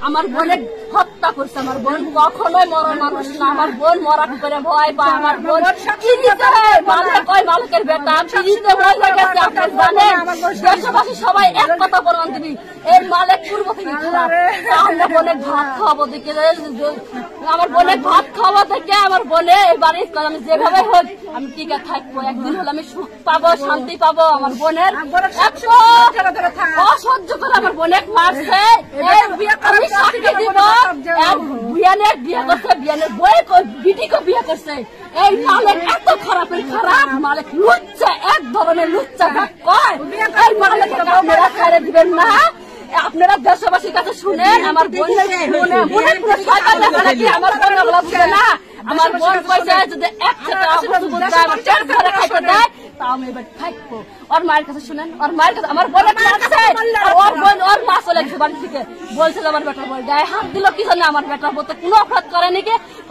আমার বোনের হত্যা করছে। আমার বোন কখনোই মরার মানুষ না। আমার বোন মরা করে ভয় পায়। আমার বোন মালিকের বেটা ফিরিতে হয়ে গেছে। আপনার জানেন দেশবাসী সবাই এক কথা প্রমাণ দিবি, এই মালিক পূর্ব থেকে খারাপ। আমরা বোনের ভাত খাওয়াবো দেখে, আমার বোনের ভাত খাওয়া দেখে আমার বোনে এই বাড়ি আমি যেভাবে হোক আমি টিকে থাকবো। একদিন হলে আমি সুখ পাবো, শান্তি পাবো। আমার বোনের অসহ্য করে আমার বোনের মারছে। আমি সাক্ষী দিব, বিয়ানের বিয়ে করছে, বিয়ানের বই বিটিকে বিয়ে করছে। এই মালিক এত খারাপের খারাপ মালিক, লুচ্চা, এক ধরনের লুচ্চা কয়। এই মালিক আপনারা ছেড়ে দিবেন না। আপনারা দেশবাসীর কাছে শুনেন, আমার বোনের আমার বোন বুঝে না। আমার বোন কইছে যদি এক খাইতে দেয় তাও আমি এবার থাকবো। ওর মায়ের কাছে শুনেন, ওর মায়ের কাছে আমার বোনের মারছে, ওর বোন ওর মা চলে গেছে বাড়ি থেকে। বলছে আমার বেটার বই গায়ে হাত দিল কি জানে, আমার বেটার বই তো কোনো অপরাধ করেনি,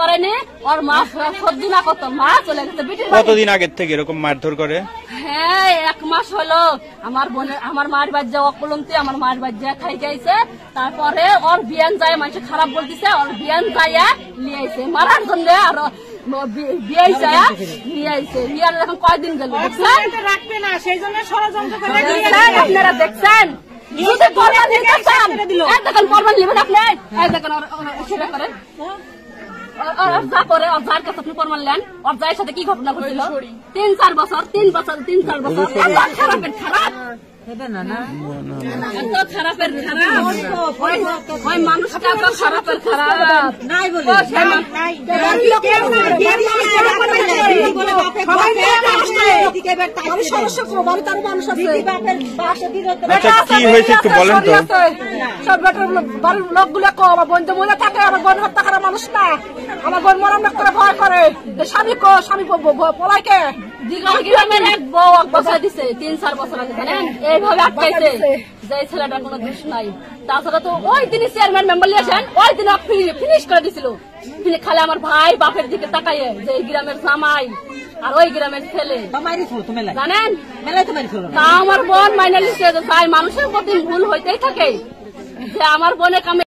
করেনি। ওর মা সহ্য না করত, মা চলে গেছে। কতদিন আগের থেকে এরকম মারধর করে? হ্যাঁ 1 মাস হলো। আমার বোনের আমার মার বাচ্চা অকলমতি, আমার মার বাচ্চা খাই গেছে। তারপরে ওর বিয়ান যায়, মানুষ খারাপ বলতেছে, ওর বিয়ান যায় নিয়ে আইছে মারার জন্য। আর বিয়ে যায় নিয়ে আইছে, বিয়ান এখন কয়দিন গেল রাখবে না, সেই জন্য ষড়যন্ত্র করে আপনারা দেখছেন। যদি প্রমাণ নিতে চান, দেখেন প্রমাণ নেবেন আপনি, দেখেন সেটা করেন। যা করে যার কাছে আপনি প্রমাণ নেন, ওর যায়ের সাথে কি ঘটনা ঘটেছিল 3-4 বছর 3 বছর খারাপের খারাপ খারাপের খারাপ ওই মানুষটা তো খারাপের খারাপ নাই বলে কি হয়েছে একটু বলেন তো। সব বাড়ির লোকগুলো কো আমার বোন তো মনে থাকে, আমার বোন হত্যা করা মানুষ না। আমার বোন মরণ করে ভয় করে, স্বামী পলাইকে গ্রামের এক বউ বসাই দিছে 3-4 বছর আগে, জানেন এইভাবে আটকাইছে যে ছেলেটার কোনো দোষ নাই। তাছাড়া তো ওই দিনই চেয়ারম্যান মেম্বার নিয়েছেন, ওই দিন ফিনিশ করে দিছিল। খালি আমার ভাই বাপের দিকে তাকাইয়ে যে এই গ্রামের জামাই আর ওই গ্রামের ছেলে জানেন, তা আমার বোন মাইনে লিখছে যে তাই মানুষের প্রতি ভুল হইতেই থাকে যে আমার বোনে